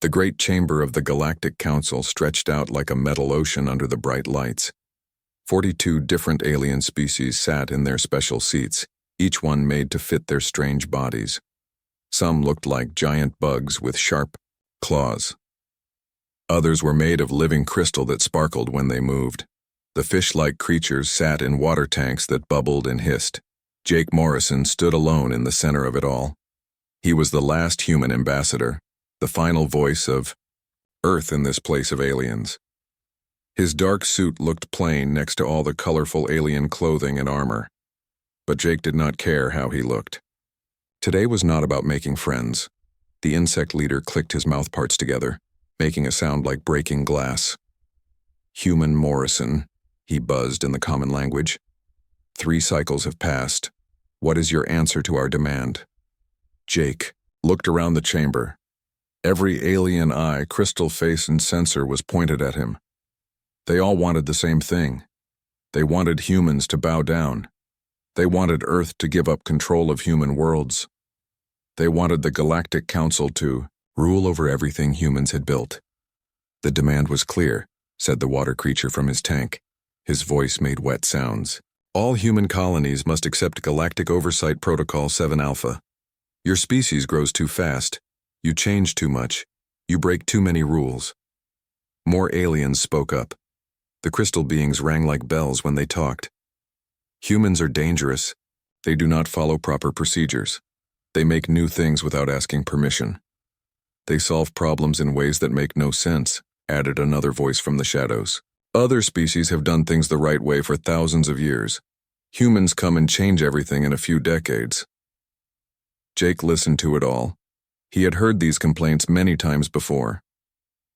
The great chamber of the Galactic Council stretched out like a metal ocean under the bright lights. 42 different alien species sat in their special seats, each one made to fit their strange bodies. Some looked like giant bugs with sharp claws. Others were made of living crystal that sparkled when they moved. The fish-like creatures sat in water tanks that bubbled and hissed. Jake Morrison stood alone in the center of it all. He was the last human ambassador, the final voice of Earth in this place of aliens. His dark suit looked plain next to all the colorful alien clothing and armor. But Jake did not care how he looked. Today was not about making friends. The insect leader clicked his mouthparts together, making a sound like breaking glass. Human Morrison, he buzzed in the common language. 3 cycles have passed. What is your answer to our demand? Jake looked around the chamber. Every alien eye, crystal face, and sensor was pointed at him. They all wanted the same thing. They wanted humans to bow down. They wanted Earth to give up control of human worlds. They wanted the Galactic Council to rule over everything humans had built. The demand was clear, said the water creature from his tank. His voice made wet sounds. All human colonies must accept Galactic Oversight Protocol 7 Alpha. Your species grows too fast. You change too much. You break too many rules. More aliens spoke up. The crystal beings rang like bells when they talked. Humans are dangerous. They do not follow proper procedures. They make new things without asking permission. They solve problems in ways that make no sense, added another voice from the shadows. Other species have done things the right way for thousands of years. Humans come and change everything in a few decades. Jake listened to it all. He had heard these complaints many times before.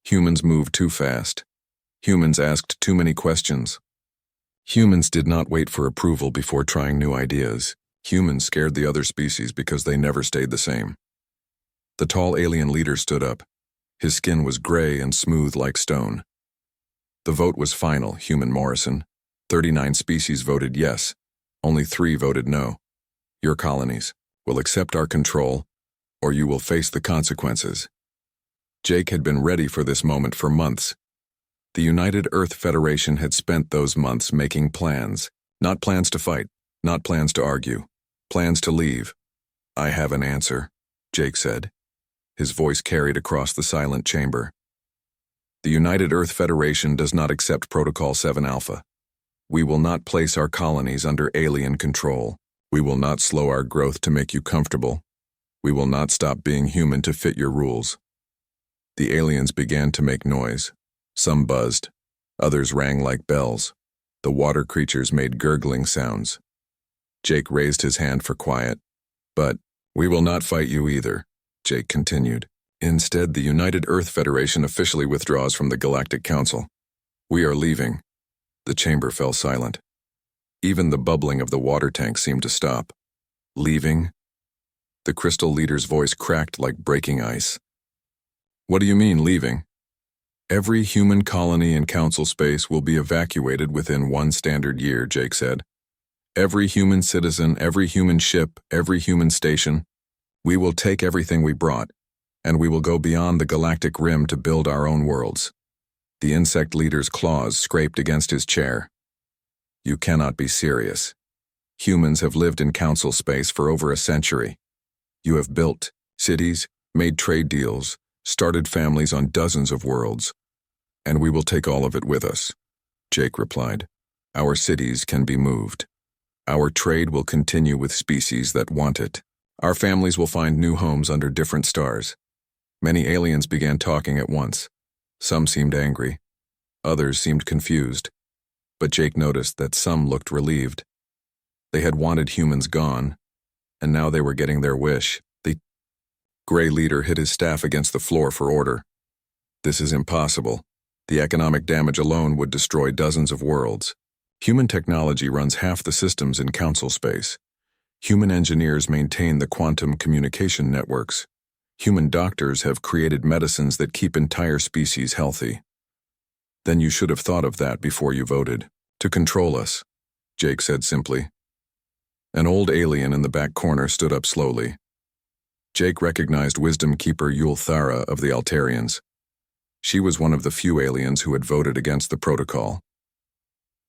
Humans moved too fast. Humans asked too many questions. Humans did not wait for approval before trying new ideas. Humans scared the other species because they never stayed the same. The tall alien leader stood up. His skin was gray and smooth like stone. The vote was final, Human Morrison. 39 species voted yes. Only 3 voted no. Your colonies will accept our control, or you will face the consequences. Jake had been ready for this moment for months. The United Earth Federation had spent those months making plans. Not plans to fight, not plans to argue, plans to leave. I have an answer, Jake said. His voice carried across the silent chamber. The United Earth Federation does not accept Protocol 7 Alpha. We will not place our colonies under alien control. We will not slow our growth to make you comfortable. We will not stop being human to fit your rules. The aliens began to make noise. Some buzzed. Others rang like bells. The water creatures made gurgling sounds. Jake raised his hand for quiet. But we will not fight you either, Jake continued. Instead, the United Earth Federation officially withdraws from the Galactic Council. We are leaving. The chamber fell silent. Even the bubbling of the water tank seemed to stop. Leaving? The crystal leader's voice cracked like breaking ice. What do you mean, leaving? Every human colony in council space will be evacuated within 1 standard year, Jake said. Every human citizen, every human ship, every human station. We will take everything we brought, and we will go beyond the galactic rim to build our own worlds. The insect leader's claws scraped against his chair. You cannot be serious. Humans have lived in council space for over a century. You have built cities, made trade deals, started families on dozens of worlds. And we will take all of it with us, Jake replied. Our cities can be moved. Our trade will continue with species that want it. Our families will find new homes under different stars. Many aliens began talking at once. Some seemed angry. Others seemed confused. But Jake noticed that some looked relieved. They had wanted humans gone, and now they were getting their wish. The gray leader hit his staff against the floor for order. This is impossible. The economic damage alone would destroy dozens of worlds. Human technology runs half the systems in council space. Human engineers maintain the quantum communication networks. Human doctors have created medicines that keep entire species healthy. Then you should have thought of that before you voted. To control us, Jake said simply. An old alien in the back corner stood up slowly. Jake recognized Wisdom Keeper Yulthara of the Altarians. She was one of the few aliens who had voted against the protocol.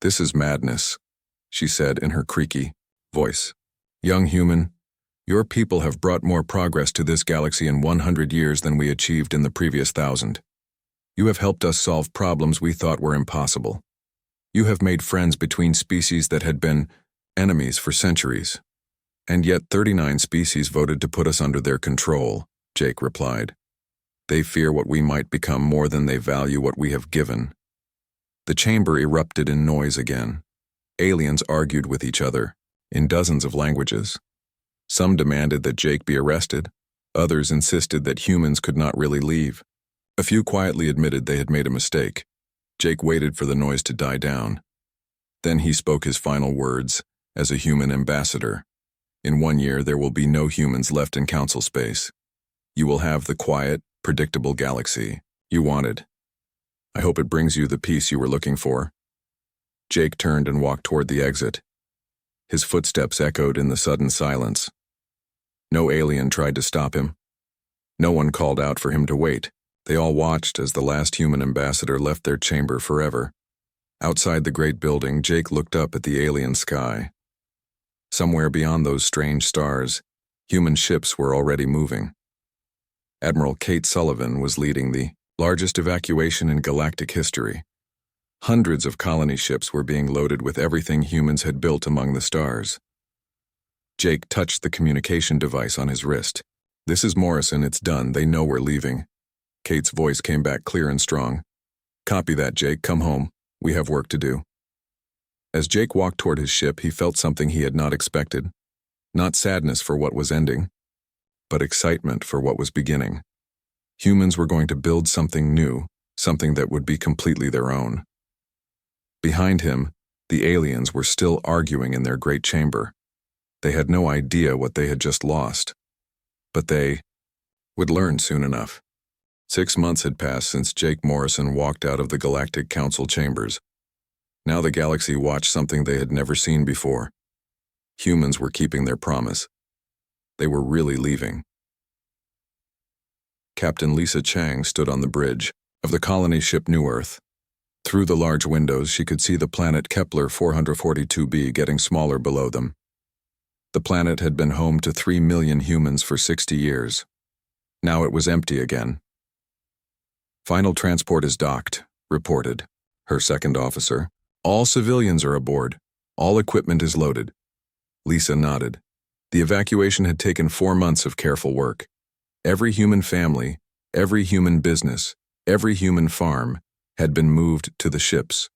"This is madness," she said in her creaky voice. "Young human, your people have brought more progress to this galaxy in 100 years than we achieved in the previous 1,000. You have helped us solve problems we thought were impossible. You have made friends between species that had been enemies for centuries. And yet 39 species voted to put us under their control," Jake replied. "They fear what we might become more than they value what we have given." The chamber erupted in noise again. Aliens argued with each other, in dozens of languages. Some demanded that Jake be arrested. Others insisted that humans could not really leave. A few quietly admitted they had made a mistake. Jake waited for the noise to die down. Then he spoke his final words as a human ambassador. "In 1 year, there will be no humans left in council space. You will have the quiet, predictable galaxy you wanted. I hope it brings you the peace you were looking for." Jake turned and walked toward the exit. His footsteps echoed in the sudden silence. No alien tried to stop him. No one called out for him to wait. They all watched as the last human ambassador left their chamber forever. Outside the great building, Jake looked up at the alien sky. Somewhere beyond those strange stars, human ships were already moving. Admiral Kate Sullivan was leading the largest evacuation in galactic history. Hundreds of colony ships were being loaded with everything humans had built among the stars. Jake touched the communication device on his wrist. "This is Morrison, it's done, they know we're leaving." Kate's voice came back clear and strong. "Copy that, Jake, come home. We have work to do." As Jake walked toward his ship, he felt something he had not expected. Not sadness for what was ending, but excitement for what was beginning. Humans were going to build something new, something that would be completely their own. Behind him, the aliens were still arguing in their great chamber. They had no idea what they had just lost. But they would learn soon enough. 6 months had passed since Jake Morrison walked out of the Galactic Council chambers. Now the galaxy watched something they had never seen before. Humans were keeping their promise. They were really leaving. Captain Lisa Chang stood on the bridge of the colony ship New Earth. Through the large windows, she could see the planet Kepler 442b getting smaller below them. The planet had been home to 3 million humans for 60 years. Now it was empty again. "Final transport is docked," reported her second officer. "All civilians are aboard. All equipment is loaded." Lisa nodded. The evacuation had taken 4 months of careful work. Every human family, every human business, every human farm had been moved to the ships.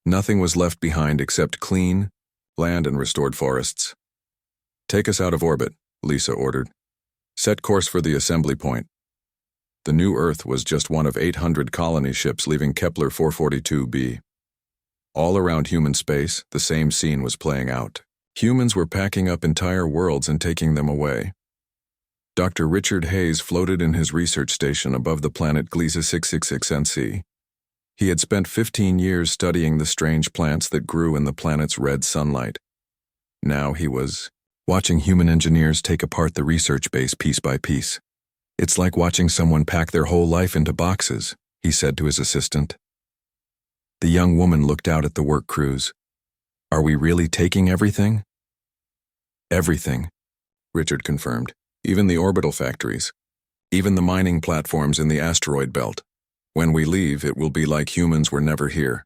Nothing was left behind except clean land and restored forests. "Take us out of orbit," Lisa ordered. "Set course for the assembly point." The New Earth was just one of 800 colony ships leaving Kepler 442b. All around human space, the same scene was playing out. Humans were packing up entire worlds and taking them away. Dr. Richard Hayes floated in his research station above the planet Gliese 666 NC. He had spent 15 years studying the strange plants that grew in the planet's red sunlight. Now he was watching human engineers take apart the research base piece by piece. "It's like watching someone pack their whole life into boxes," he said to his assistant. The young woman looked out at the work crews. "Are we really taking everything?" "Everything," Richard confirmed. "Even the orbital factories. Even the mining platforms in the asteroid belt. When we leave, it will be like humans were never here."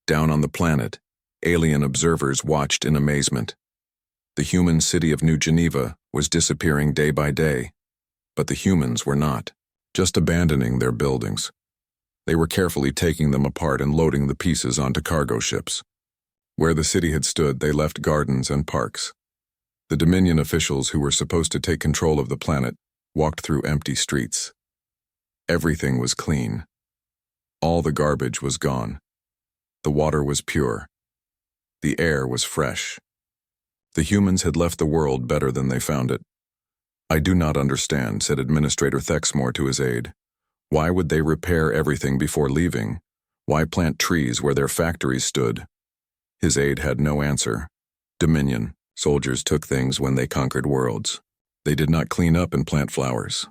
Down on the planet, alien observers watched in amazement. The human city of New Geneva was disappearing day by day, but the humans were not, just abandoning their buildings. They were carefully taking them apart and loading the pieces onto cargo ships. Where the city had stood, they left gardens and parks. The Dominion officials who were supposed to take control of the planet walked through empty streets. Everything was clean. All the garbage was gone. The water was pure. The air was fresh. The humans had left the world better than they found it. "I do not understand," said Administrator Thexmore to his aide. "Why would they repair everything before leaving? Why plant trees where their factories stood?" His aide had no answer. Dominion. Soldiers took things when they conquered worlds. They did not clean up and plant flowers.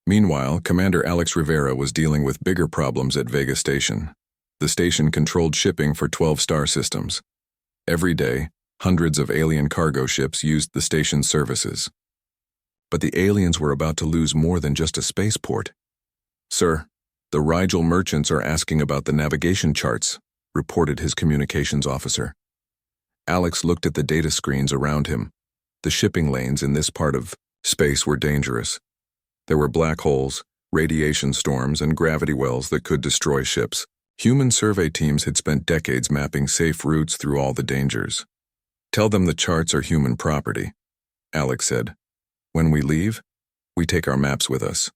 Meanwhile, Commander Alex Rivera was dealing with bigger problems at Vega Station. The station controlled shipping for 12 star systems. Every day, hundreds of alien cargo ships used the station's services. But the aliens were about to lose more than just a spaceport. "Sir, the Rigel merchants are asking about the navigation charts," reported his communications officer. Alex looked at the data screens around him. The shipping lanes in this part of space were dangerous. There were black holes, radiation storms, and gravity wells that could destroy ships. Human survey teams had spent decades mapping safe routes through all the dangers. "Tell them the charts are human property," Alex said. "When we leave, we take our maps with us."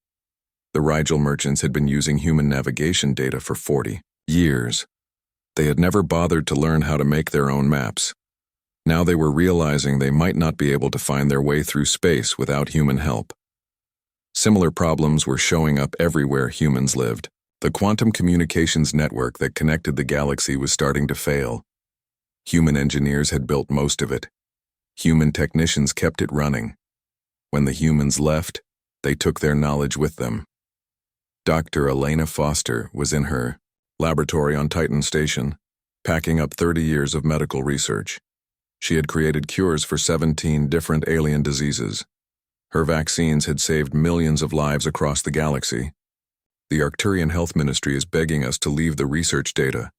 The Rigel merchants had been using human navigation data for 40 years. They had never bothered to learn how to make their own maps. Now they were realizing they might not be able to find their way through space without human help. Similar problems were showing up everywhere humans lived. The quantum communications network that connected the galaxy was starting to fail. Human engineers had built most of it. Human technicians kept it running. When the humans left, they took their knowledge with them. Dr. Elena Foster was in her laboratory on Titan Station, packing up 30 years of medical research. She had created cures for 17 different alien diseases. Her vaccines had saved millions of lives across the galaxy. "The Arcturian Health Ministry is begging us to leave the research data,"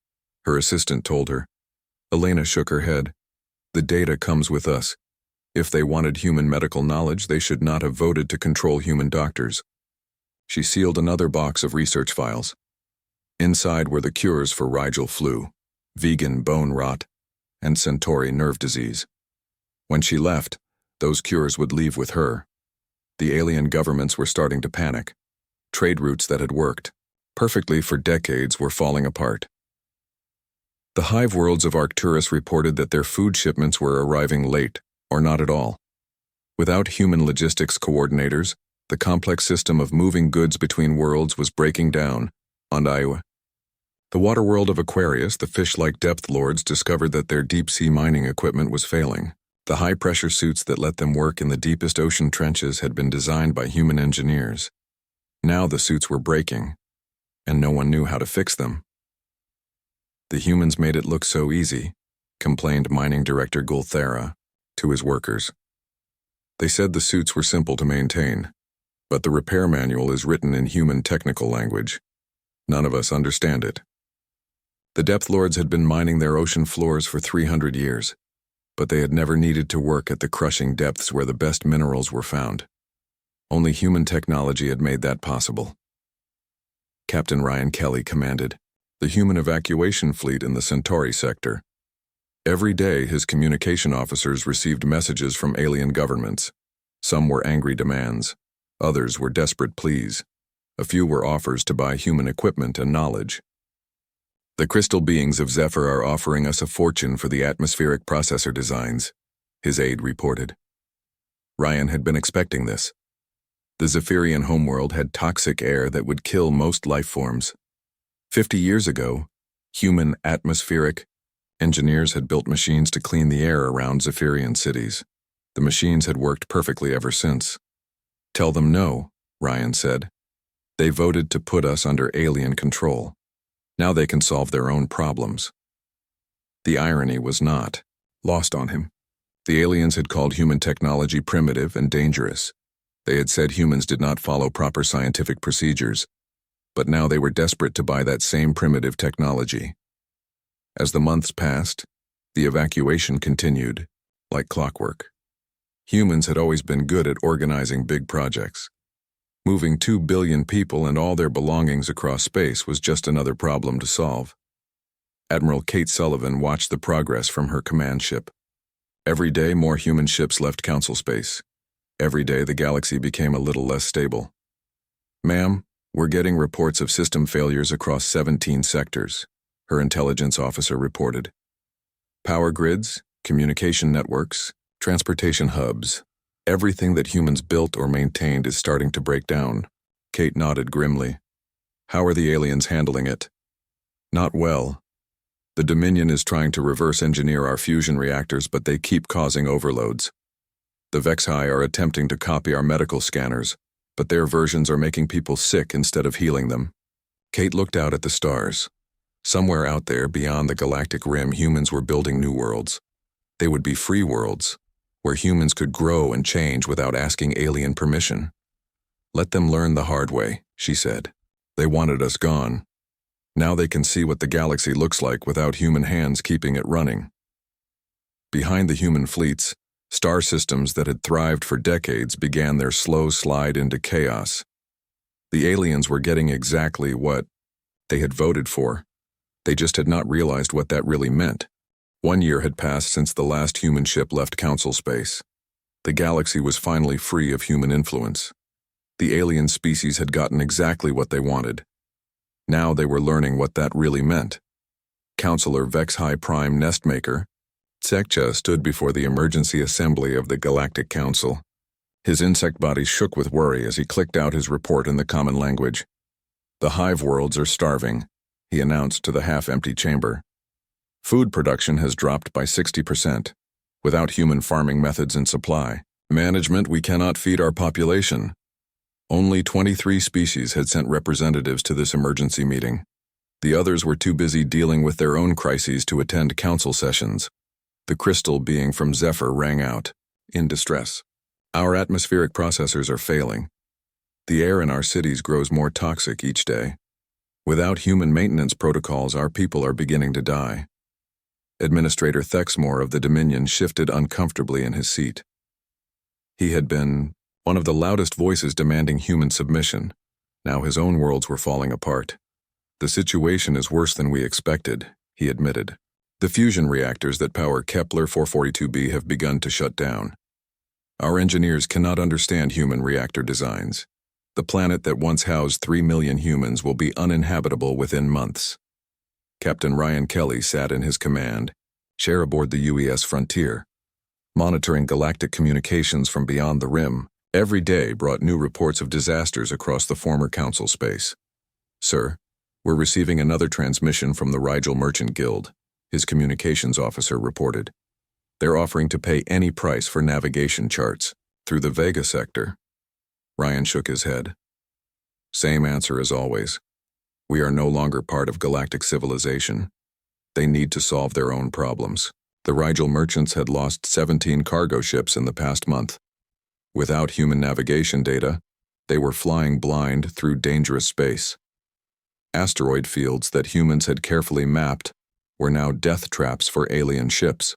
her assistant told her. Elena shook her head. "The data comes with us. If they wanted human medical knowledge, they should not have voted to control human doctors." She sealed another box of research files. Inside were the cures for Rigel flu, vegan bone rot, and Centauri nerve disease. When she left, those cures would leave with her. The alien governments were starting to panic. Trade routes that had worked perfectly for decades were falling apart. The hive worlds of Arcturus reported that their food shipments were arriving late, or not at all. Without human logistics coordinators, the complex system of moving goods between worlds was breaking down. On Iowa, the water world of Aquarius, the fish-like depth lords discovered that their deep-sea mining equipment was failing. The high-pressure suits that let them work in the deepest ocean trenches had been designed by human engineers. Now the suits were breaking, and no one knew how to fix them. "The humans made it look so easy," complained mining director Gulthera to his workers. "They said the suits were simple to maintain, but the repair manual is written in human technical language. None of us understand it." The depth lords had been mining their ocean floors for 300 years. But they had never needed to work at the crushing depths where the best minerals were found. Only human technology had made that possible. Captain Ryan Kelly commanded the human evacuation fleet in the Centauri sector. Every day, his communication officers received messages from alien governments. Some were angry demands. Others were desperate pleas. A few were offers to buy human equipment and knowledge. "The crystal beings of Zephyr are offering us a fortune for the atmospheric processor designs," his aide reported. Ryan had been expecting this. The Zephyrian homeworld had toxic air that would kill most life forms. 50 years ago, human atmospheric engineers had built machines to clean the air around Zephyrian cities. The machines had worked perfectly ever since. "Tell them no," Ryan said. "They voted to put us under alien control. Now they can solve their own problems." The irony was not lost on him. The aliens had called human technology primitive and dangerous. They had said humans did not follow proper scientific procedures, but now they were desperate to buy that same primitive technology. As the months passed, the evacuation continued, like clockwork. Humans had always been good at organizing big projects. Moving 2 billion people and all their belongings across space was just another problem to solve. Admiral Kate Sullivan watched the progress from her command ship. Every day, more human ships left Council space. Every day, the galaxy became a little less stable. "Ma'am, we're getting reports of system failures across 17 sectors," her intelligence officer reported. "Power grids, communication networks, transportation hubs. Everything that humans built or maintained is starting to break down." Kate nodded grimly. "How are the aliens handling it?" "Not well. The Dominion is trying to reverse engineer our fusion reactors, but they keep causing overloads. The Vexhi are attempting to copy our medical scanners, but their versions are making people sick instead of healing them. Kate looked out at the stars. Somewhere out there, beyond the galactic rim, humans were building new worlds. They would be free worlds, where humans could grow and change without asking alien permission. Let them learn the hard way, she said. They wanted us gone. Now they can see what the galaxy looks like without human hands keeping it running. Behind the human fleets, star systems that had thrived for decades began their slow slide into chaos. The aliens were getting exactly what they had voted for. They just had not realized what that really meant. 1 year had passed since the last human ship left Council space. The galaxy was finally free of human influence. The alien species had gotten exactly what they wanted. Now they were learning what that really meant. Counselor Vexhi Prime Nestmaker, Tsekcha, stood before the emergency assembly of the Galactic Council. His insect body shook with worry as he clicked out his report in the common language. The hive worlds are starving, he announced to the half-empty chamber. Food production has dropped by 60%. Without human farming methods in supply. Management, we cannot feed our population. Only 23 species had sent representatives to this emergency meeting. The others were too busy dealing with their own crises to attend council sessions. The crystal being from Zephyr rang out, in distress. Our atmospheric processors are failing. The air in our cities grows more toxic each day. Without human maintenance protocols, our people are beginning to die. Administrator Thexmore of the Dominion shifted uncomfortably in his seat. He had been one of the loudest voices demanding human submission. Now his own worlds were falling apart. The situation is worse than we expected, he admitted. The fusion reactors that power Kepler 442b have begun to shut down. Our engineers cannot understand human reactor designs. The planet that once housed 3 million humans will be uninhabitable within months. Captain Ryan Kelly sat in his command, chair aboard the UES Frontier, monitoring galactic communications from beyond the rim. Every day brought new reports of disasters across the former council space. Sir, we're receiving another transmission from the Rigel Merchant Guild, his communications officer reported. They're offering to pay any price for navigation charts through the Vega sector. Ryan shook his head. Same answer as always. We are no longer part of galactic civilization. They need to solve their own problems. The Rigel merchants had lost 17 cargo ships in the past month. Without human navigation data, they were flying blind through dangerous space. Asteroid fields that humans had carefully mapped were now death traps for alien ships.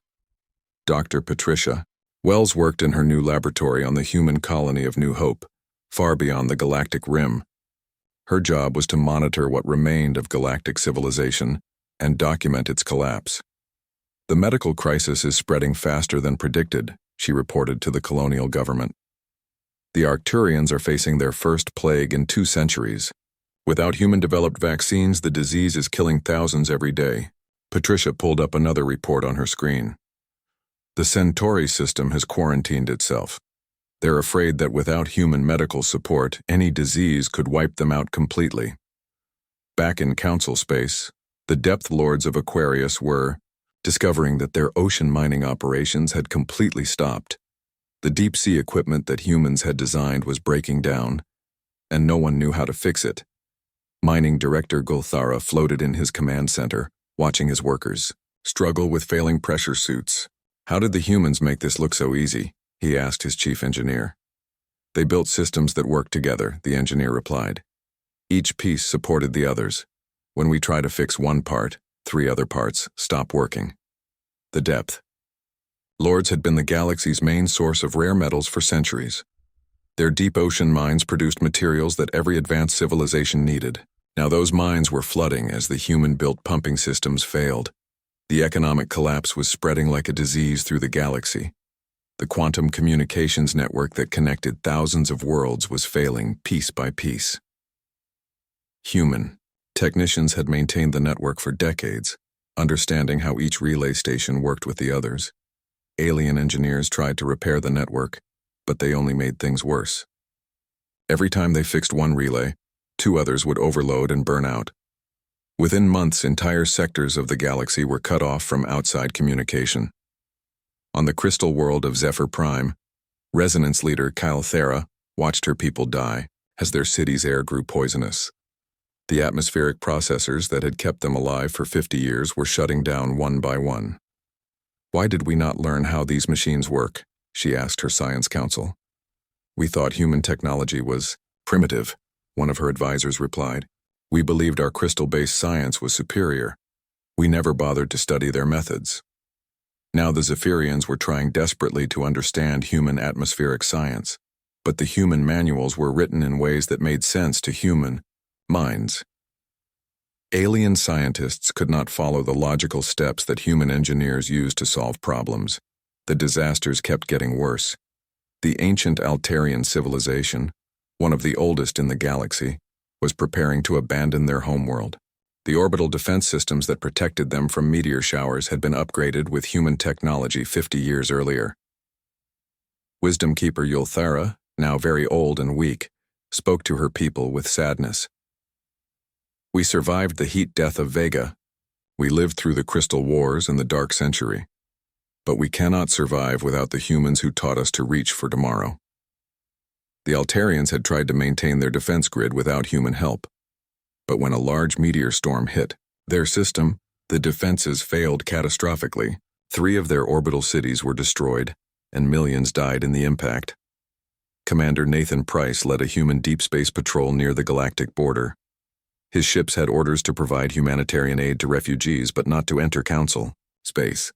Dr. Patricia Wells worked in her new laboratory on the human colony of New Hope, far beyond the galactic rim. Her job was to monitor what remained of galactic civilization and document its collapse. The medical crisis is spreading faster than predicted, she reported to the colonial government. The Arcturians are facing their first plague in 2 centuries. Without human-developed vaccines, the disease is killing thousands every day. Patricia pulled up another report on her screen. The Centauri system has quarantined itself. They're afraid that without human medical support, any disease could wipe them out completely. Back in council space, the depth lords of Aquarius were discovering that their ocean mining operations had completely stopped. The deep-sea equipment that humans had designed was breaking down, and no one knew how to fix it. Mining Director Gulthara floated in his command center, watching his workers struggle with failing pressure suits. How did the humans make this look so easy? He asked his chief engineer. They built systems that worked together, the engineer replied. Each piece supported the others. When we try to fix one part, 3 other parts stop working. The depth. Lords had been the galaxy's main source of rare metals for centuries. Their deep ocean mines produced materials that every advanced civilization needed. Now those mines were flooding as the human-built pumping systems failed. The economic collapse was spreading like a disease through the galaxy. The quantum communications network that connected thousands of worlds was failing piece by piece. Human technicians had maintained the network for decades, understanding how each relay station worked with the others. Alien engineers tried to repair the network, but they only made things worse. Every time they fixed one relay, 2 others would overload and burn out. Within months, entire sectors of the galaxy were cut off from outside communication. On the crystal world of Zephyr Prime, Resonance leader Kyle Thera watched her people die as their city's air grew poisonous. The atmospheric processors that had kept them alive for 50 years were shutting down one by one. "Why did we not learn how these machines work?" she asked her science council. "We thought human technology was primitive," one of her advisors replied. "We believed our crystal-based science was superior. We never bothered to study their methods." Now the Zephyrians were trying desperately to understand human atmospheric science, but the human manuals were written in ways that made sense to human minds. Alien scientists could not follow the logical steps that human engineers use to solve problems. The disasters kept getting worse. The ancient Altarian civilization, one of the oldest in the galaxy, was preparing to abandon their homeworld. The orbital defense systems that protected them from meteor showers had been upgraded with human technology 50 years earlier. Wisdom Keeper Yulthara, now very old and weak, spoke to her people with sadness. "We survived the heat death of Vega. We lived through the Crystal Wars and the Dark Century. But we cannot survive without the humans who taught us to reach for tomorrow." The Altarians had tried to maintain their defense grid without human help. But when a large meteor storm hit their system, the defenses failed catastrophically. 3 of their orbital cities were destroyed, and millions died in the impact. Commander Nathan Price led a human deep space patrol near the galactic border. His ships had orders to provide humanitarian aid to refugees, but not to enter Council space.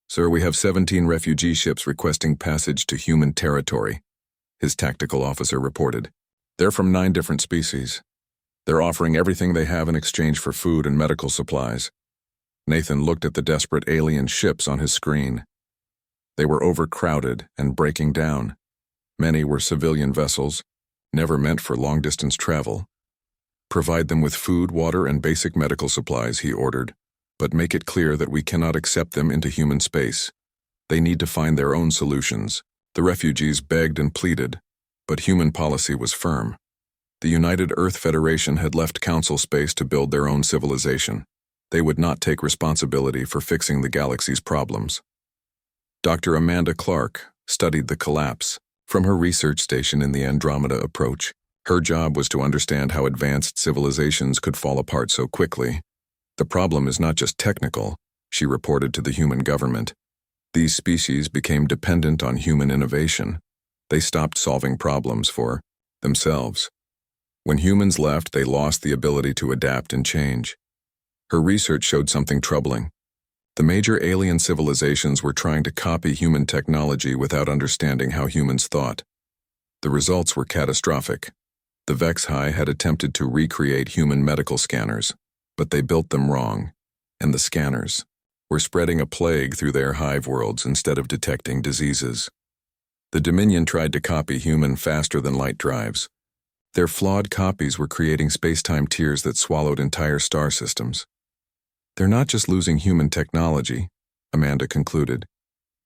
"Sir, we have 17 refugee ships requesting passage to human territory," his tactical officer reported. "They're from 9 different species. They're offering everything they have in exchange for food and medical supplies." Nathan looked at the desperate alien ships on his screen. They were overcrowded and breaking down. Many were civilian vessels, never meant for long-distance travel. "Provide them with food, water, and basic medical supplies," he ordered, "but make it clear that we cannot accept them into human space. They need to find their own solutions." The refugees begged and pleaded, but human policy was firm. The United Earth Federation had left Council space to build their own civilization. They would not take responsibility for fixing the galaxy's problems. Dr. Amanda Clark studied the collapse from her research station in the Andromeda approach. Her job was to understand how advanced civilizations could fall apart so quickly. "The problem is not just technical," she reported to the human government. "These species became dependent on human innovation. They stopped solving problems for themselves. When humans left, they lost the ability to adapt and change." Her research showed something troubling. The major alien civilizations were trying to copy human technology without understanding how humans thought. The results were catastrophic. The Vexhi had attempted to recreate human medical scanners, but they built them wrong, and the scanners were spreading a plague through their hive worlds instead of detecting diseases. The Dominion tried to copy human faster-than-light drives. Their flawed copies were creating space-time tears that swallowed entire star systems. "They're not just losing human technology," Amanda concluded.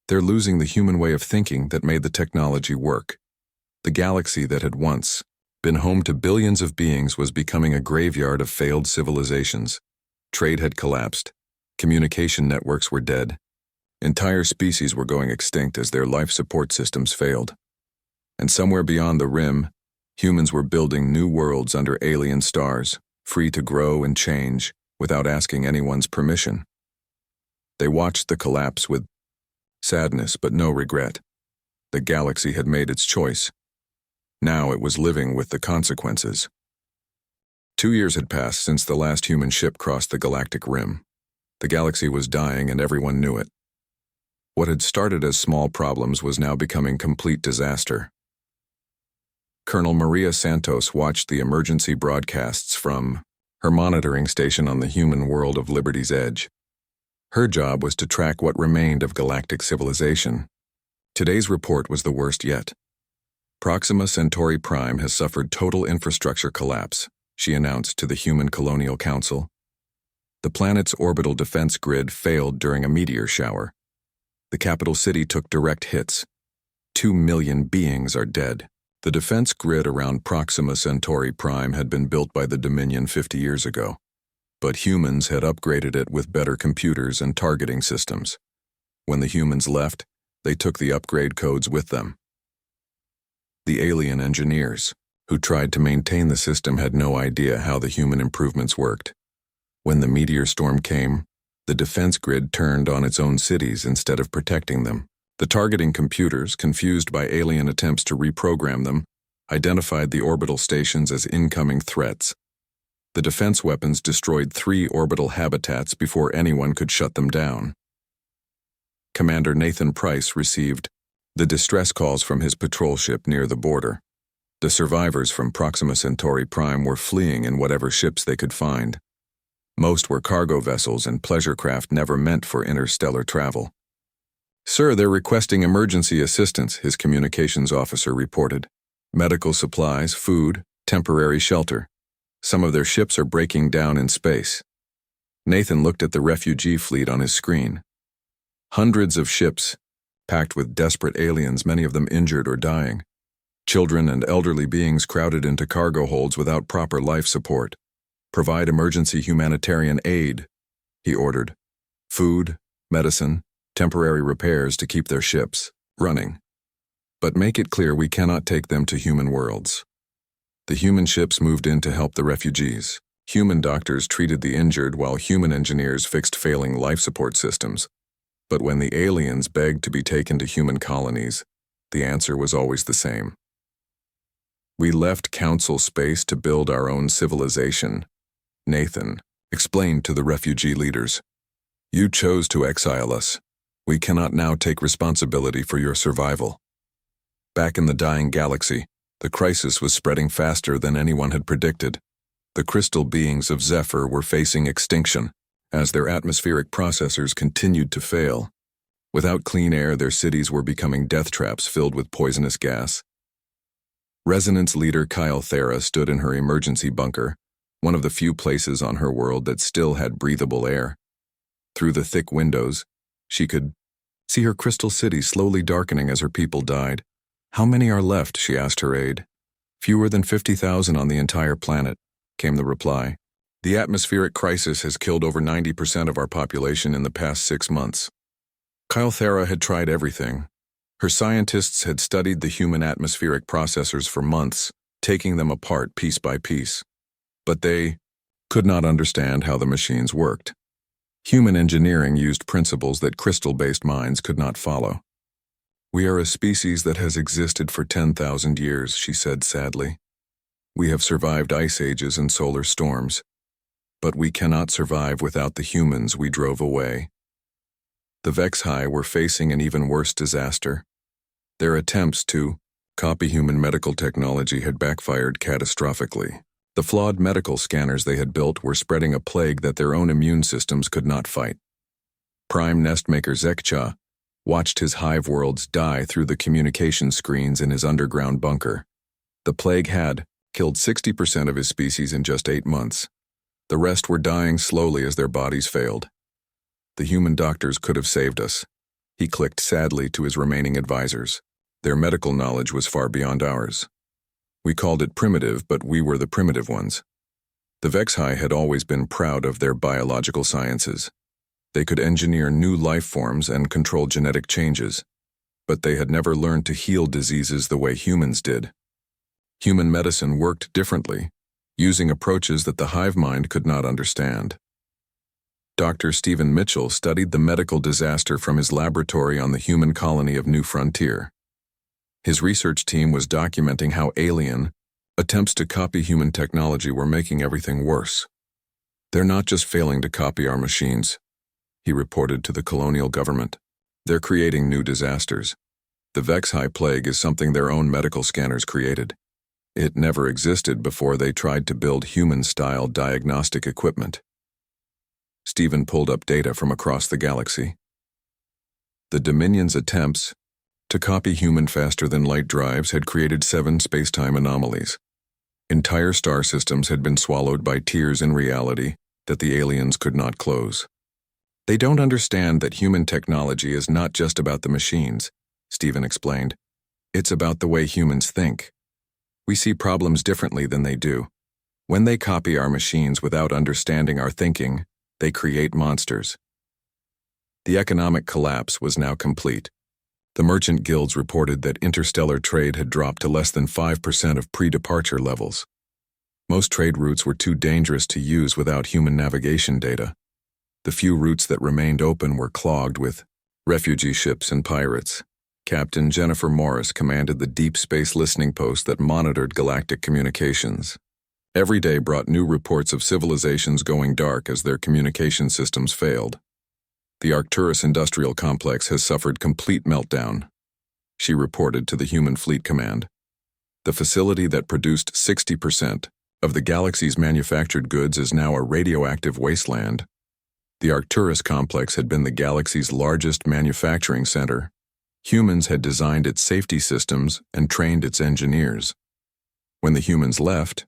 "They're losing the human way of thinking that made the technology work." The galaxy that had once been home to billions of beings was becoming a graveyard of failed civilizations. Trade had collapsed. Communication networks were dead. Entire species were going extinct as their life support systems failed. And somewhere beyond the rim, humans were building new worlds under alien stars, free to grow and change without asking anyone's permission. They watched the collapse with sadness but no regret. The galaxy had made its choice. Now it was living with the consequences. 2 years had passed since the last human ship crossed the galactic rim. The galaxy was dying and everyone knew it. What had started as small problems was now becoming complete disaster. Colonel Maria Santos watched the emergency broadcasts from her monitoring station on the human world of Liberty's Edge. Her job was to track what remained of galactic civilization. Today's report was the worst yet. Proxima Centauri Prime has suffered total infrastructure collapse, she announced to the Human Colonial Council. The planet's orbital defense grid failed during a meteor shower. The capital city took direct hits. 2 million beings are dead. The defense grid around Proxima Centauri Prime had been built by the Dominion 50 years ago, but humans had upgraded it with better computers and targeting systems. When the humans left, they took the upgrade codes with them. The alien engineers, who tried to maintain the system, had no idea how the human improvements worked. When the meteor storm came, the defense grid turned on its own cities instead of protecting them. The targeting computers, confused by alien attempts to reprogram them, identified the orbital stations as incoming threats. The defense weapons destroyed 3 orbital habitats before anyone could shut them down. Commander Nathan Price received the distress calls from his patrol ship near the border. The survivors from Proxima Centauri Prime were fleeing in whatever ships they could find. Most were cargo vessels and pleasure craft never meant for interstellar travel. "Sir, they're requesting emergency assistance," his communications officer reported. "Medical supplies, food, temporary shelter. Some of their ships are breaking down in space." Nathan looked at the refugee fleet on his screen. Hundreds of ships, packed with desperate aliens, many of them injured or dying. Children and elderly beings crowded into cargo holds without proper life support. "Provide emergency humanitarian aid," he ordered. "Food, medicine, temporary repairs to keep their ships running. But make it clear we cannot take them to human worlds." The human ships moved in to help the refugees. Human doctors treated the injured while human engineers fixed failing life support systems. But when the aliens begged to be taken to human colonies, the answer was always the same. "We left Council space to build our own civilization," Nathan explained to the refugee leaders. "You chose to exile us. We cannot now take responsibility for your survival." Back in the dying galaxy, the crisis was spreading faster than anyone had predicted. The crystal beings of Zephyr were facing extinction as their atmospheric processors continued to fail. Without clean air, their cities were becoming death traps filled with poisonous gas. Resonance leader Kyle Thera stood in her emergency bunker, one of the few places on her world that still had breathable air. Through the thick windows, she could see her crystal city slowly darkening as her people died. "How many are left?" she asked her aide. "Fewer than 50,000 on the entire planet," came the reply. "The atmospheric crisis has killed over 90% of our population in the past 6 months." Kyle Thera had tried everything. Her scientists had studied the human atmospheric processors for months, taking them apart piece by piece. But they could not understand how the machines worked. Human engineering used principles that crystal-based minds could not follow. "We are a species that has existed for 10,000 years, she said sadly. "We have survived ice ages and solar storms. But we cannot survive without the humans we drove away." The Vexhi were facing an even worse disaster. Their attempts to copy human medical technology had backfired catastrophically. The flawed medical scanners they had built were spreading a plague that their own immune systems could not fight. Prime nestmaker Zekcha watched his hive worlds die through the communication screens in his underground bunker. The plague had killed 60% of his species in just 8 months. The rest were dying slowly as their bodies failed. "The human doctors could have saved us," he clicked sadly to his remaining advisors. "Their medical knowledge was far beyond ours. We called it primitive, but we were the primitive ones." The Vexhi had always been proud of their biological sciences. They could engineer new life forms and control genetic changes, but they had never learned to heal diseases the way humans did. Human medicine worked differently, using approaches that the hive mind could not understand. Dr. Stephen Mitchell studied the medical disaster from his laboratory on the human colony of New Frontier. His research team was documenting how alien attempts to copy human technology were making everything worse. "They're not just failing to copy our machines," he reported to the colonial government. "They're creating new disasters. The Vexhi plague is something their own medical scanners created. It never existed before they tried to build human-style diagnostic equipment." Stephen pulled up data from across the galaxy. The Dominion's attempts to copy human faster-than-light drives had created 7 space-time anomalies. Entire star systems had been swallowed by tears in reality that the aliens could not close. "They don't understand that human technology is not just about the machines," Stephen explained. "It's about the way humans think. We see problems differently than they do. When they copy our machines without understanding our thinking, they create monsters." The economic collapse was now complete. The merchant guilds reported that interstellar trade had dropped to less than 5% of pre-departure levels. Most trade routes were too dangerous to use without human navigation data. The few routes that remained open were clogged with refugee ships and pirates. Captain Jennifer Morris commanded the deep space listening post that monitored galactic communications. Every day brought new reports of civilizations going dark as their communication systems failed. The Arcturus industrial complex has suffered complete meltdown, she reported to the Human Fleet Command. The facility that produced 60% of the galaxy's manufactured goods is now a radioactive wasteland. The Arcturus complex had been the galaxy's largest manufacturing center. Humans had designed its safety systems and trained its engineers. When the humans left,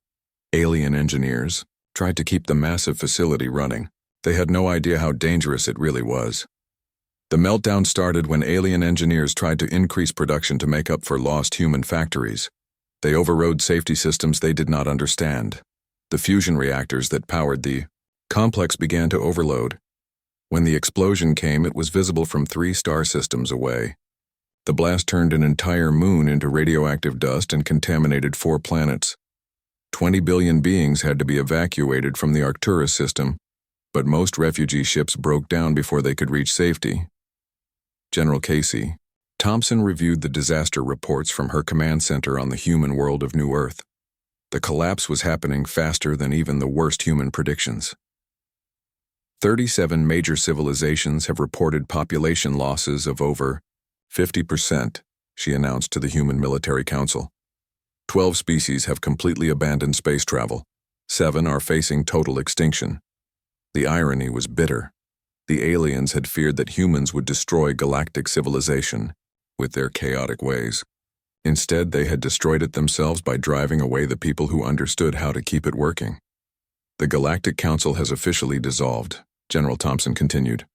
alien engineers tried to keep the massive facility running. They had no idea how dangerous it really was. The meltdown started when alien engineers tried to increase production to make up for lost human factories. They overrode safety systems they did not understand. The fusion reactors that powered the complex began to overload. When the explosion came, it was visible from 3 star systems away. The blast turned an entire moon into radioactive dust and contaminated 4 planets. 20 billion beings had to be evacuated from the Arcturus system, but most refugee ships broke down before they could reach safety. General Casey Thompson reviewed the disaster reports from her command center on the human world of New Earth. The collapse was happening faster than even the worst human predictions. 37 major civilizations have reported population losses of over 50%, she announced to the Human Military Council. 12 species have completely abandoned space travel. 7 are facing total extinction. The irony was bitter. The aliens had feared that humans would destroy galactic civilization with their chaotic ways. Instead, they had destroyed it themselves by driving away the people who understood how to keep it working. The Galactic Council has officially dissolved, General Thompson continued.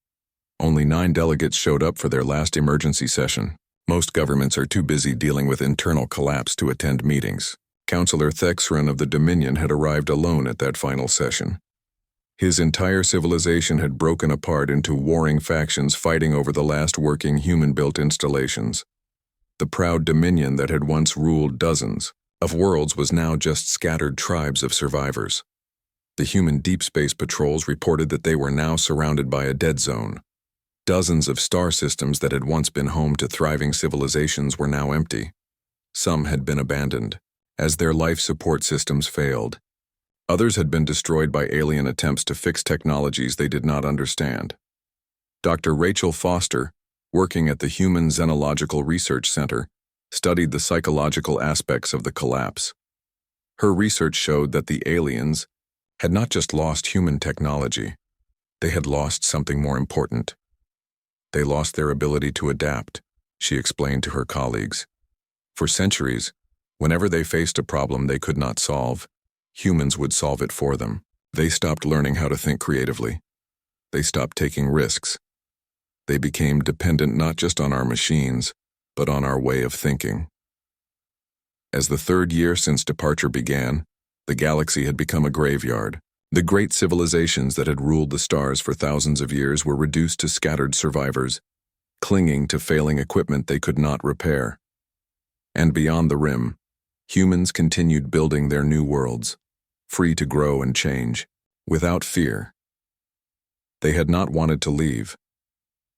Only 9 delegates showed up for their last emergency session. Most governments are too busy dealing with internal collapse to attend meetings. Councillor Thexron of the Dominion had arrived alone at that final session. His entire civilization had broken apart into warring factions fighting over the last working human-built installations. The proud Dominion that had once ruled dozens of worlds was now just scattered tribes of survivors. The human deep space patrols reported that they were now surrounded by a dead zone. Dozens of star systems that had once been home to thriving civilizations were now empty. Some had been abandoned, as their life support systems failed. Others had been destroyed by alien attempts to fix technologies they did not understand. Dr. Rachel Foster, working at the Human Xenological Research Center, studied the psychological aspects of the collapse. Her research showed that the aliens had not just lost human technology, they had lost something more important. They lost their ability to adapt, she explained to her colleagues. For centuries, whenever they faced a problem they could not solve, humans would solve it for them. They stopped learning how to think creatively. They stopped taking risks. They became dependent not just on our machines, but on our way of thinking. As the 3rd year since departure began, the galaxy had become a graveyard. The great civilizations that had ruled the stars for thousands of years were reduced to scattered survivors, clinging to failing equipment they could not repair. And beyond the rim, humans continued building their new worlds, free to grow and change, without fear. They had not wanted to leave,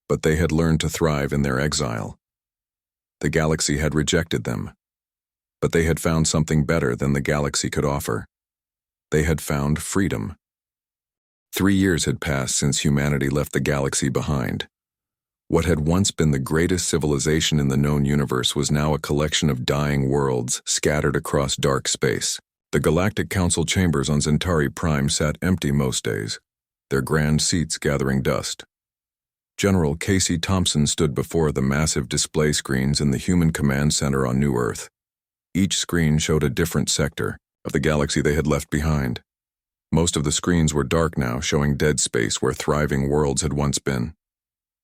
but they had learned to thrive in their exile. The galaxy had rejected them, but they had found something better than the galaxy could offer. They had found freedom. 3 years had passed since humanity left the galaxy behind. What had once been the greatest civilization in the known universe was now a collection of dying worlds scattered across dark space. The Galactic Council chambers on Centauri Prime sat empty most days, their grand seats gathering dust. General Casey Thompson stood before the massive display screens in the Human Command Center on New Earth. Each screen showed a different sector of the galaxy they had left behind. Most of the screens were dark now, showing dead space where thriving worlds had once been.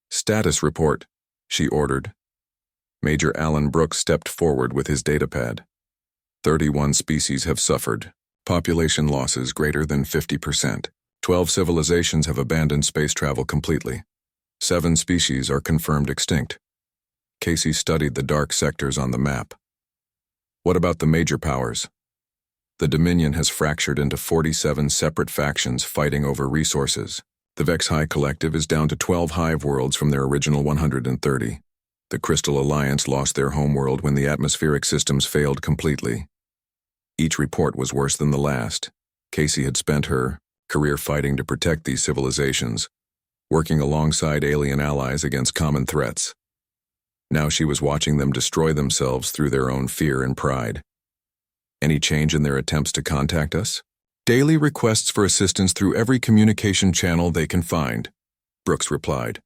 "Status report," she ordered. Major Alan Brooks stepped forward with his datapad. 31 species have suffered. Population losses greater than 50%. 12 civilizations have abandoned space travel completely. 7 species are confirmed extinct. Casey studied the dark sectors on the map. What about the major powers? The Dominion has fractured into 47 separate factions fighting over resources. The Vex High Collective is down to 12 hive worlds from their original 130. The Crystal Alliance lost their homeworld when the atmospheric systems failed completely. Each report was worse than the last. Casey had spent her career fighting to protect these civilizations, working alongside alien allies against common threats. Now she was watching them destroy themselves through their own fear and pride. Any change in their attempts to contact us? Daily requests for assistance through every communication channel they can find, Brooks replied.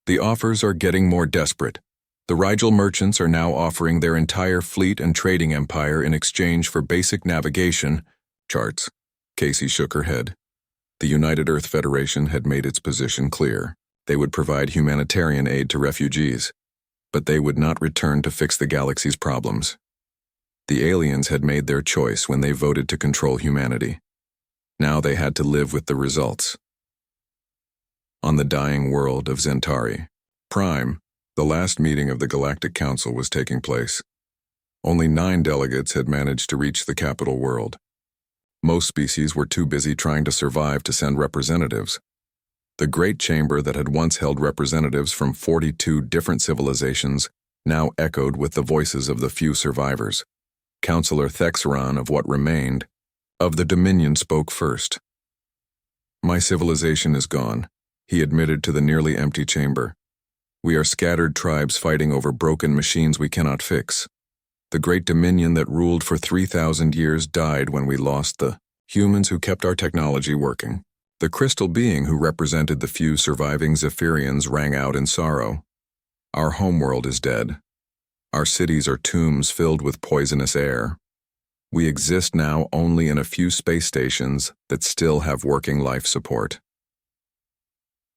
The offers are getting more desperate. The Rigel merchants are now offering their entire fleet and trading empire in exchange for basic navigation charts. Casey shook her head. The United Earth Federation had made its position clear. They would provide humanitarian aid to refugees, but they would not return to fix the galaxy's problems. The aliens had made their choice when they voted to control humanity. Now they had to live with the results. On the dying world of Zentari Prime, the last meeting of the Galactic Council was taking place. Only 9 delegates had managed to reach the capital world. Most species were too busy trying to survive to send representatives. The Great Chamber that had once held representatives from 42 different civilizations now echoed with the voices of the few survivors. Councillor Thexeron of what remained of the Dominion spoke first. My civilization is gone, he admitted to the nearly empty chamber. We are scattered tribes fighting over broken machines we cannot fix. The great Dominion that ruled for 3,000 years died when we lost the humans who kept our technology working. The crystal being who represented the few surviving Zephyrians rang out in sorrow. Our homeworld is dead. Our cities are tombs filled with poisonous air. We exist now only in a few space stations that still have working life support.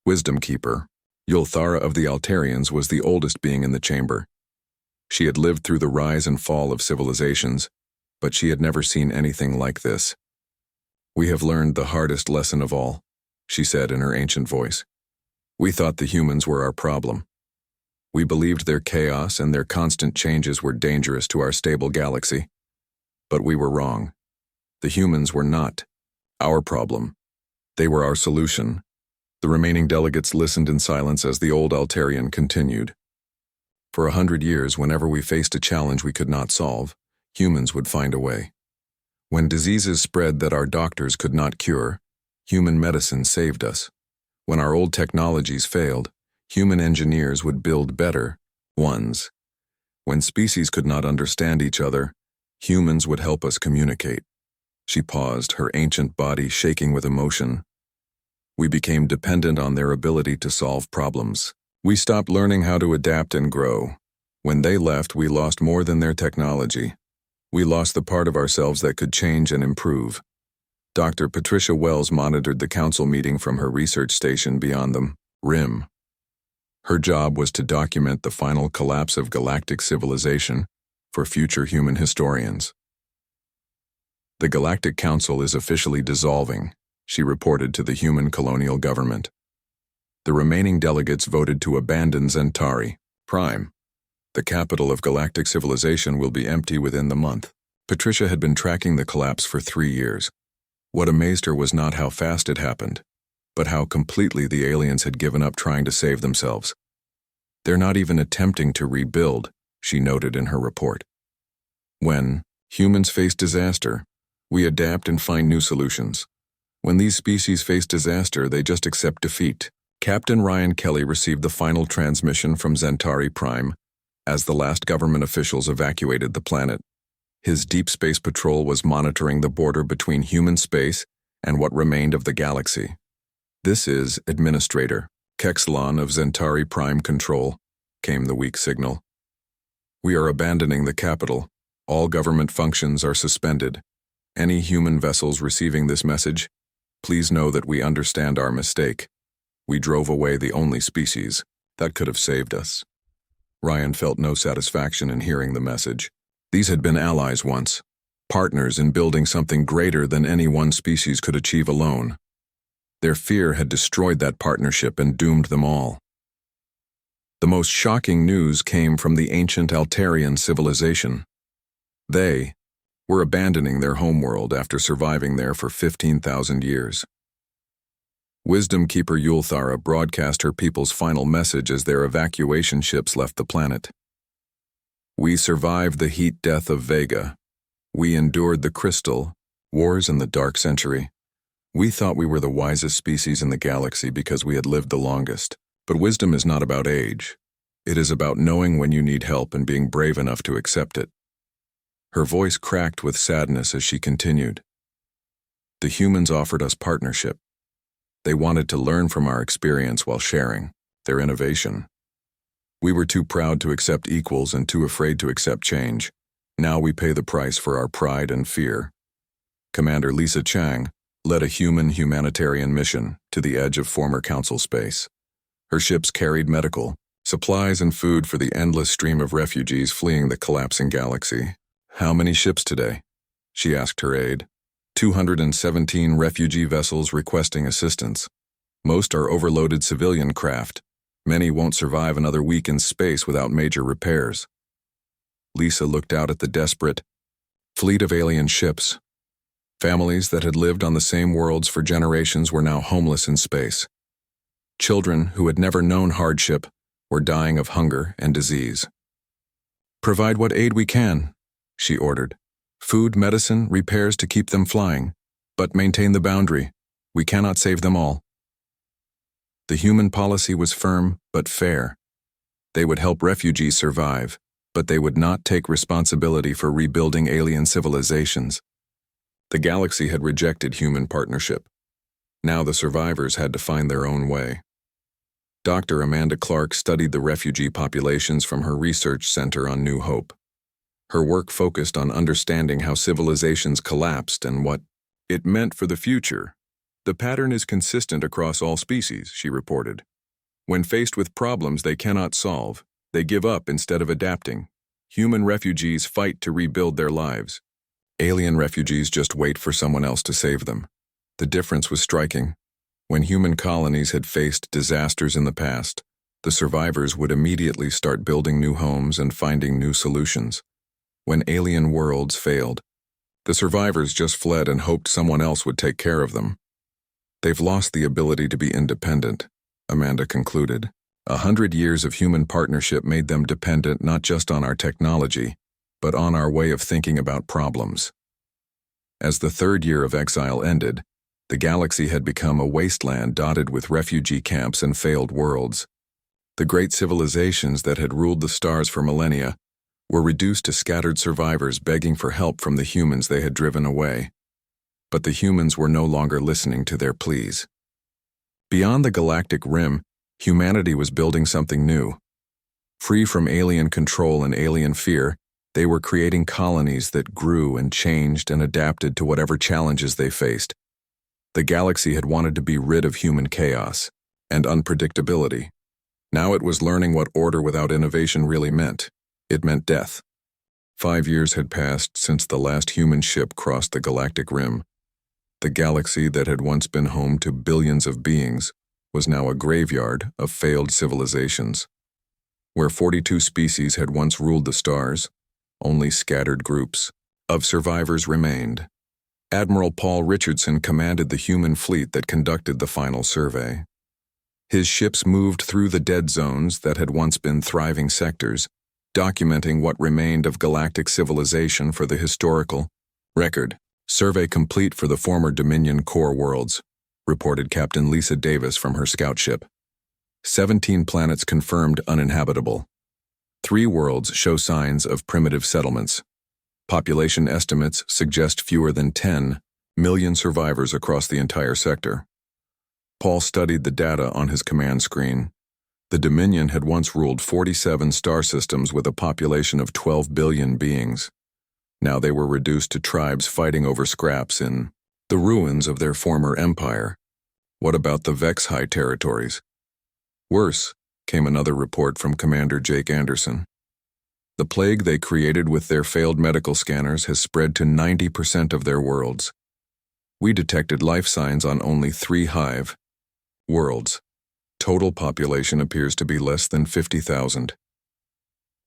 Wisdom Keeper, Yulthara of the Altarians, was the oldest being in the chamber. She had lived through the rise and fall of civilizations, but she had never seen anything like this. We have learned the hardest lesson of all, she said in her ancient voice. We thought the humans were our problem. We believed their chaos and their constant changes were dangerous to our stable galaxy. But we were wrong. The humans were not our problem. They were our solution. The remaining delegates listened in silence as the old Altarian continued. For 100 years, whenever we faced a challenge we could not solve, humans would find a way. When diseases spread that our doctors could not cure, human medicine saved us. When our old technologies failed, human engineers would build better ones. When species could not understand each other, humans would help us communicate. She paused, her ancient body shaking with emotion. We became dependent on their ability to solve problems. We stopped learning how to adapt and grow. When they left, we lost more than their technology. We lost the part of ourselves that could change and improve. Dr. Patricia Wells monitored the council meeting from her research station beyond them, RIM. Her job was to document the final collapse of galactic civilization for future human historians. The Galactic Council is officially dissolving, she reported to the human colonial government. The remaining delegates voted to abandon Zentari Prime. The capital of galactic civilization will be empty within the month. Patricia had been tracking the collapse for 3 years. What amazed her was not how fast it happened, but how completely the aliens had given up trying to save themselves. They're not even attempting to rebuild, she noted in her report. When humans face disaster, we adapt and find new solutions. When these species face disaster, they just accept defeat. Captain Ryan Kelly received the final transmission from Zentari Prime as the last government officials evacuated the planet. His deep space patrol was monitoring the border between human space and what remained of the galaxy. This is Administrator Kexlon of Zentari Prime Control, came the weak signal. We are abandoning the capital. All government functions are suspended. Any human vessels receiving this message, please know that we understand our mistake. We drove away the only species that could have saved us. Ryan felt no satisfaction in hearing the message. These had been allies once, partners in building something greater than any one species could achieve alone. Their fear had destroyed that partnership and doomed them all. The most shocking news came from the ancient Altarian civilization. They were abandoning their homeworld after surviving there for 15,000 years. Wisdom Keeper Yulthara broadcast her people's final message as their evacuation ships left the planet. We survived the heat death of Vega. We endured the crystal, wars in the dark century. We thought we were the wisest species in the galaxy because we had lived the longest. But wisdom is not about age. It is about knowing when you need help and being brave enough to accept it. Her voice cracked with sadness as she continued. The humans offered us partnership. They wanted to learn from our experience while sharing their innovation. We were too proud to accept equals and too afraid to accept change. Now we pay the price for our pride and fear. Commander Lisa Chang led a humanitarian mission to the edge of former Council space. Her ships carried medical, supplies and food for the endless stream of refugees fleeing the collapsing galaxy. How many ships today? She asked her aide. 217 refugee vessels requesting assistance. Most are overloaded civilian craft. Many won't survive another week in space without major repairs. Lisa looked out at the desperate fleet of alien ships. Families that had lived on the same worlds for generations were now homeless in space. Children who had never known hardship were dying of hunger and disease. Provide what aid we can, she ordered. Food, medicine, repairs to keep them flying. But maintain the boundary. We cannot save them all. The human policy was firm but fair. They would help refugees survive, but they would not take responsibility for rebuilding alien civilizations. The galaxy had rejected human partnership. Now the survivors had to find their own way. Dr. Amanda Clark studied the refugee populations from her research center on New Hope. Her work focused on understanding how civilizations collapsed and what it meant for the future. The pattern is consistent across all species, she reported. When faced with problems they cannot solve, they give up instead of adapting. Human refugees fight to rebuild their lives. Alien refugees just wait for someone else to save them. The difference was striking. When human colonies had faced disasters in the past, the survivors would immediately start building new homes and finding new solutions. When alien worlds failed, the survivors just fled and hoped someone else would take care of them. They've lost the ability to be independent, Amanda concluded. 100 years of human partnership made them dependent not just on our technology, but on our way of thinking about problems. As the third year of exile ended, the galaxy had become a wasteland dotted with refugee camps and failed worlds. The great civilizations that had ruled the stars for millennia were reduced to scattered survivors begging for help from the humans they had driven away. But the humans were no longer listening to their pleas. Beyond the galactic rim, humanity was building something new. Free from alien control and alien fear, they were creating colonies that grew and changed and adapted to whatever challenges they faced. The galaxy had wanted to be rid of human chaos and unpredictability. Now it was learning what order without innovation really meant. It meant death. 5 years had passed since the last human ship crossed the galactic rim. The galaxy that had once been home to billions of beings was now a graveyard of failed civilizations. Where 42 species had once ruled the stars, only scattered groups of survivors remained. Admiral Paul Richardson commanded the human fleet that conducted the final survey. His ships moved through the dead zones that had once been thriving sectors, documenting what remained of galactic civilization for the historical record. Survey complete for the former Dominion core worlds, reported Captain Lisa Davis from her scout ship. 17 planets confirmed uninhabitable. 3 worlds show signs of primitive settlements. Population estimates suggest fewer than 10 million survivors across the entire sector. Paul studied the data on his command screen. The Dominion had once ruled 47 star systems with a population of 12 billion beings. Now they were reduced to tribes fighting over scraps in the ruins of their former empire. What about the Vex High territories? Worse, came another report from Commander Jake Anderson. The plague they created with their failed medical scanners has spread to 90% of their worlds. We detected life signs on only 3 hive worlds. Total population appears to be less than 50,000.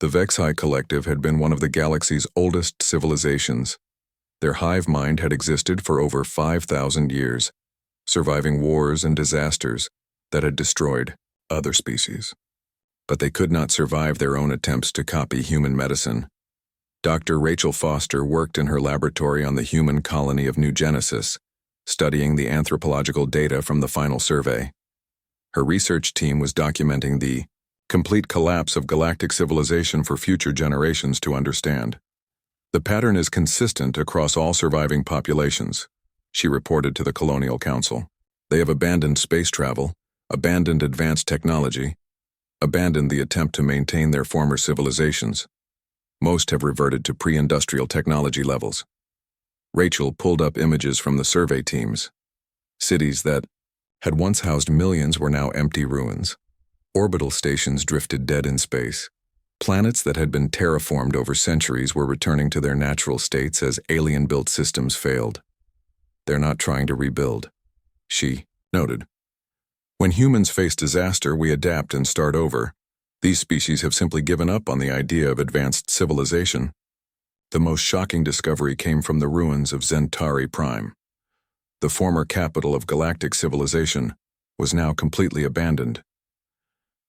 The Vexi Collective had been one of the galaxy's oldest civilizations. Their hive mind had existed for over 5,000 years, surviving wars and disasters that had destroyed other species. But they could not survive their own attempts to copy human medicine. Dr. Rachel Foster worked in her laboratory on the human colony of New Genesis, studying the anthropological data from the final survey. Her research team was documenting the complete collapse of galactic civilization for future generations to understand. The pattern is consistent across all surviving populations, she reported to the Colonial Council. They have abandoned space travel, abandoned advanced technology, abandoned the attempt to maintain their former civilizations. Most have reverted to pre-industrial technology levels. Rachel pulled up images from the survey teams. Cities that had once housed millions were now empty ruins. Orbital stations drifted dead in space. Planets that had been terraformed over centuries were returning to their natural states as alien-built systems failed. They're not trying to rebuild, she noted. When humans face disaster, we adapt and start over. These species have simply given up on the idea of advanced civilization. The most shocking discovery came from the ruins of Centauri Prime. The former capital of galactic civilization was now completely abandoned.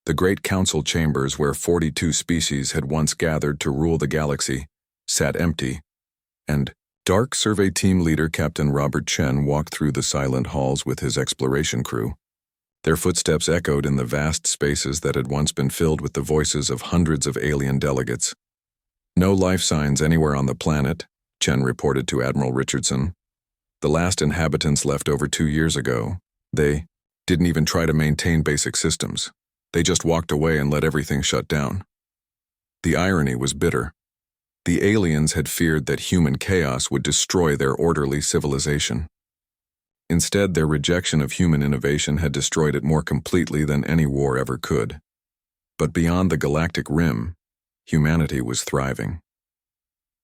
The great council chambers where 42 species had once gathered to rule the galaxy sat empty, and Dark Survey Team leader Captain Robert Chen walked through the silent halls with his exploration crew. Their footsteps echoed in the vast spaces that had once been filled with the voices of hundreds of alien delegates. No life signs anywhere on the planet, Chen reported to Admiral Richardson. The last inhabitants left over 2 years ago. They didn't even try to maintain basic systems. They just walked away and let everything shut down. The irony was bitter. The aliens had feared that human chaos would destroy their orderly civilization. Instead, their rejection of human innovation had destroyed it more completely than any war ever could. But beyond the galactic rim, humanity was thriving.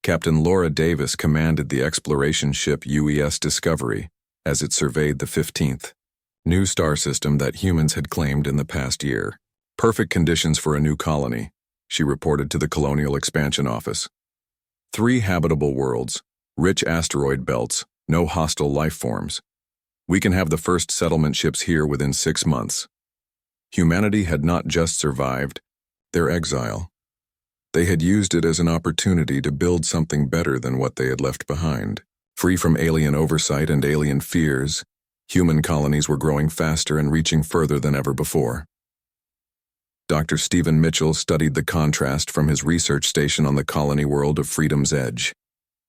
Captain Laura Davis commanded the exploration ship UES Discovery as it surveyed the 15th new star system that humans had claimed in the past year. Perfect conditions for a new colony, she reported to the Colonial Expansion Office. 3 habitable worlds, rich asteroid belts, no hostile life forms. We can have the first settlement ships here within 6 months. Humanity had not just survived their exile. They had used it as an opportunity to build something better than what they had left behind. Free from alien oversight and alien fears, human colonies were growing faster and reaching further than ever before. Dr. Stephen Mitchell studied the contrast from his research station on the colony world of Freedom's Edge.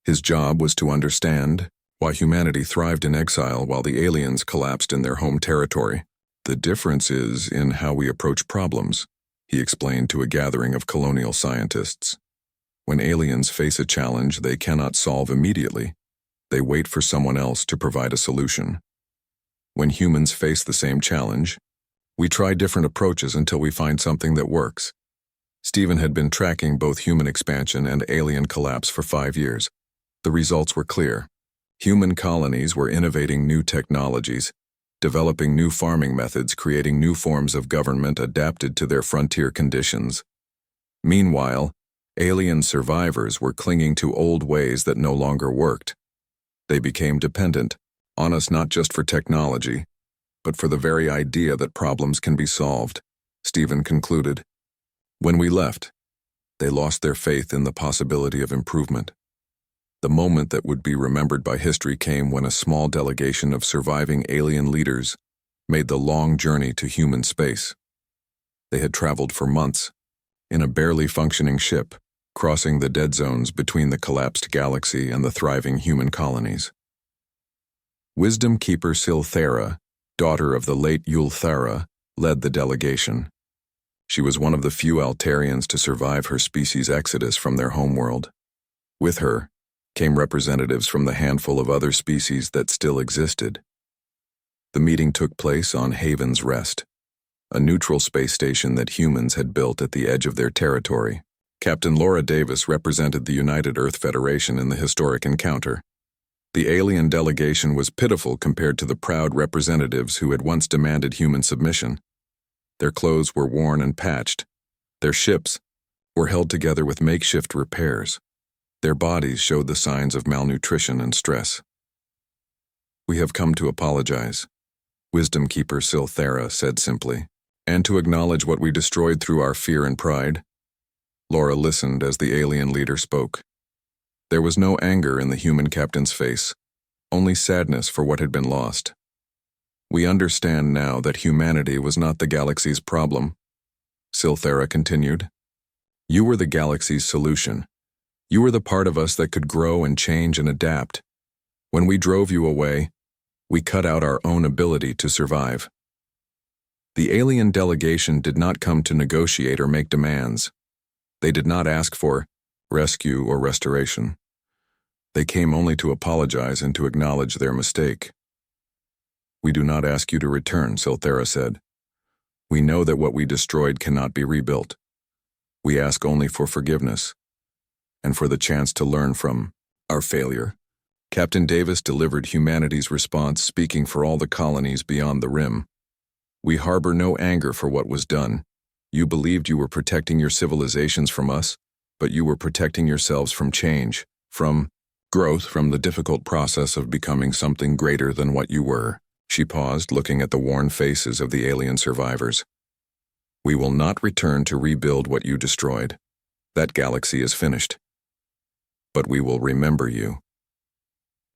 His job was to understand why humanity thrived in exile while the aliens collapsed in their home territory. The difference is in how we approach problems, he explained to a gathering of colonial scientists. When aliens face a challenge they cannot solve immediately, they wait for someone else to provide a solution. When humans face the same challenge, we try different approaches until we find something that works. Stephen had been tracking both human expansion and alien collapse for 5 years. The results were clear. Human colonies were innovating new technologies, developing new farming methods, creating new forms of government adapted to their frontier conditions. Meanwhile, alien survivors were clinging to old ways that no longer worked. They became dependent on us not just for technology, but for the very idea that problems can be solved, Stephen concluded. When we left, they lost their faith in the possibility of improvement. The moment that would be remembered by history came when a small delegation of surviving alien leaders made the long journey to human space. They had traveled for months, in a barely functioning ship, crossing the dead zones between the collapsed galaxy and the thriving human colonies. Wisdom Keeper Silthera, daughter of the late Yulthara, led the delegation. She was one of the few Altarians to survive her species' exodus from their homeworld. With her came representatives from the handful of other species that still existed. The meeting took place on Haven's Rest, a neutral space station that humans had built at the edge of their territory. Captain Laura Davis represented the United Earth Federation in the historic encounter. The alien delegation was pitiful compared to the proud representatives who had once demanded human submission. Their clothes were worn and patched. Their ships were held together with makeshift repairs. Their bodies showed the signs of malnutrition and stress. "We have come to apologize," Wisdom Keeper Silthera said simply, "and to acknowledge what we destroyed through our fear and pride." Laura listened as the alien leader spoke. There was no anger in the human captain's face, only sadness for what had been lost. "We understand now that humanity was not the galaxy's problem," Silthera continued. "You were the galaxy's solution. You were the part of us that could grow and change and adapt. When we drove you away, we cut out our own ability to survive." The alien delegation did not come to negotiate or make demands. They did not ask for rescue or restoration. They came only to apologize and to acknowledge their mistake. "We do not ask you to return," Silthera said. "We know that what we destroyed cannot be rebuilt. We ask only for forgiveness, and for the chance to learn from our failure." Captain Davis delivered humanity's response, speaking for all the colonies beyond the rim. "We harbor no anger for what was done. You believed you were protecting your civilizations from us, but you were protecting yourselves from change, from growth, from the difficult process of becoming something greater than what you were." She paused, looking at the worn faces of the alien survivors. "We will not return to rebuild what you destroyed. That galaxy is finished. But we will remember you.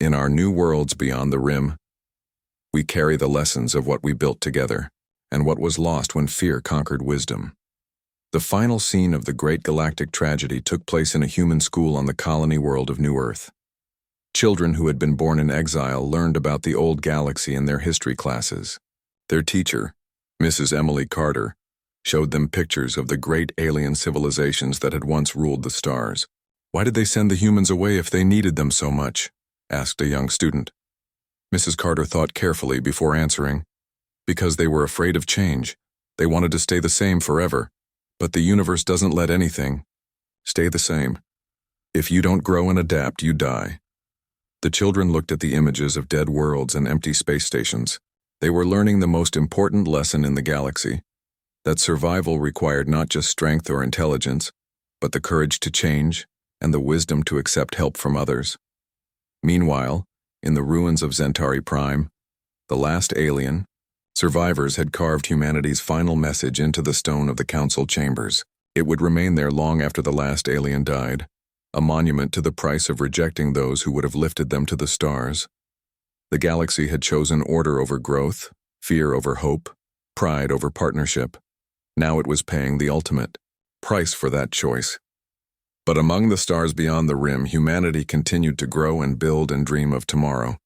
In our new worlds beyond the rim, we carry the lessons of what we built together, and what was lost when fear conquered wisdom." The final scene of the great galactic tragedy took place in a human school on the colony world of New Earth. Children who had been born in exile learned about the old galaxy in their history classes. Their teacher, Mrs. Emily Carter, showed them pictures of the great alien civilizations that had once ruled the stars. "Why did they send the humans away if they needed them so much?" asked a young student. Mrs. Carter thought carefully before answering. "Because they were afraid of change. They wanted to stay the same forever. But the universe doesn't let anything stay the same. If you don't grow and adapt, you die." The children looked at the images of dead worlds and empty space stations. They were learning the most important lesson in the galaxy, that survival required not just strength or intelligence, but the courage to change and the wisdom to accept help from others. Meanwhile, in the ruins of Zentari Prime, the last alien, survivors had carved humanity's final message into the stone of the council chambers. It would remain there long after the last alien died, a monument to the price of rejecting those who would have lifted them to the stars. The galaxy had chosen order over growth, fear over hope, pride over partnership. Now it was paying the ultimate price for that choice. But among the stars beyond the rim, humanity continued to grow and build and dream of tomorrow.